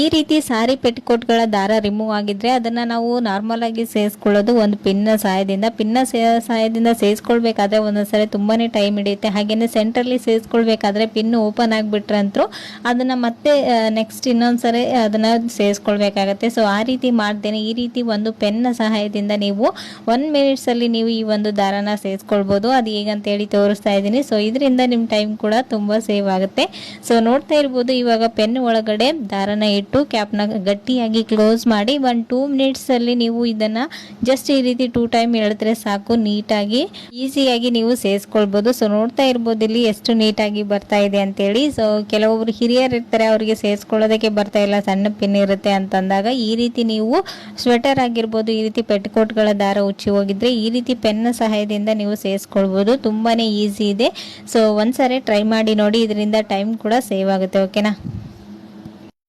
ಈ ರೀತಿ ಸಾರಿ ಪೆಟಿಕೋಟ್ಗಳ ದಾರ ರಿಮೂವ್ ಆಗಿದ್ರೆ ಅದನ್ನ ನಾವು ನಾರ್ಮಲ್ ಆಗಿ ಸೇರಿಸ್ಕೊಳ್ಳೋದು ಒಂದು ಪಿನ್ನ ಸಹಾಯದಿಂದ ಸೇರಿಸ್ಕೊಳ್ಬೇಕಾದ್ರೆ ಒಂದೊಂದ್ಸರಿ ತುಂಬಾನೇ ಟೈಮ್ ಹಿಡಿಯುತ್ತೆ. ಹಾಗೇನೆ ಸೆಂಟ್ರಲ್ಲಿ ಸೇರಿಸ್ಕೊಳ್ಬೇಕಾದ್ರೆ ಪಿನ್ ಓಪನ್ ಆಗಿಬಿಟ್ರಂತೂ ಅದನ್ನ ಮತ್ತೆ ನೆಕ್ಸ್ಟ್ ಇನ್ನೊಂದ್ಸರಿ ಅದನ್ನ ಸೇರಿಸ್ಕೊಳ್ಬೇಕಾಗತ್ತೆ. ಸೊ ಆ ರೀತಿ ಮಾಡ್ದೇನೆ ಈ ರೀತಿ ಒಂದು ಪೆನ್ನ ಸಹಾಯದಿಂದ ನೀವು 1 ಮಿನಿಟ್ಸ್ ಅಲ್ಲಿ ನೀವು ಈ ಒಂದು ದಾರನ ಸೇರಿಸ್ಕೊಳ್ಬಹುದು. ಅದು ಹೇಗಂತ ಹೇಳಿ ತೋರಿಸ್ತಾ ಇದ್ದೀನಿ. ಸೊ ಇದರಿಂದ ನಿಮ್ ಟೈಮ್ ಕೂಡ ತುಂಬಾ ಸೇವ್ ಆಗುತ್ತೆ. ಸೊ ನೋಡ್ತಾ ಇರ್ಬೋದು, ಇವಾಗ ಪೆನ್ ಒಳಗಡೆ ದಾರನ ಇಟ್ಟು ಕ್ಯಾಪ್ನ ಗಟ್ಟಿಯಾಗಿ ಕ್ಲೋಸ್ ಮಾಡಿ 1-2 ಮಿನಿಟ್ಸ್ ಅಲ್ಲಿ ನೀವು ಇದನ್ನ ಜಸ್ಟ್ ಈ ರೀತಿ 2 ಟೈಮ್ ಎಳೆದ್ರೆ ಸಾಕು, ನೀಟಾಗಿ ಈಸಿಯಾಗಿ ನೀವು ಸೇರಿಸ್ಕೊಳ್ಬಹುದು. ಸೊ ನೋಡ್ತಾ ಇರ್ಬೋದು ಇಲ್ಲಿ ಎಷ್ಟು ನೀಟಾಗಿ ಬರ್ತಾ ಇದೆ ಅಂತೇಳಿ. ಸೊ ಕೆಲವೊಬ್ರು ಹಿರಿಯರು ಇರ್ತಾರೆ, ಅವರಿಗೆ ಸೇರಿಸ್ಕೊಳ್ಳೋದಕ್ಕೆ ಬರ್ತಾ ಇಲ್ಲ, ಸಣ್ಣ ಪಿನ್ ಇರುತ್ತೆ ಅಂತಂದಾಗ ಈ ರೀತಿ ನೀವು ಸ್ವೆಟರ್ ಆಗಿರ್ಬೋದು, ಈ ರೀತಿ ಪೆಟಿಕೋಟ್ಗಳ ದಾರ ಉಚ್ಚಿ ಹೋಗಿದ್ರೆ ಈ ರೀತಿ ಪೆನ್ನ ಸಹಾಯದಿಂದ ನೀವು ಸೇರಿಸ್ಕೊಳ್ಬಹುದು. ತುಂಬಾನೇ ಈಸಿ ಇದೆ. ಸೊ ಒಂದ್ಸರಿ ಟ್ರೈ ಮಾಡಿ ನೋಡಿ, ಇದರಿಂದ ಟೈಮ್ ಕೂಡ ಸೇವ್ ಆಗುತ್ತೆ. ಓಕೆನಾ.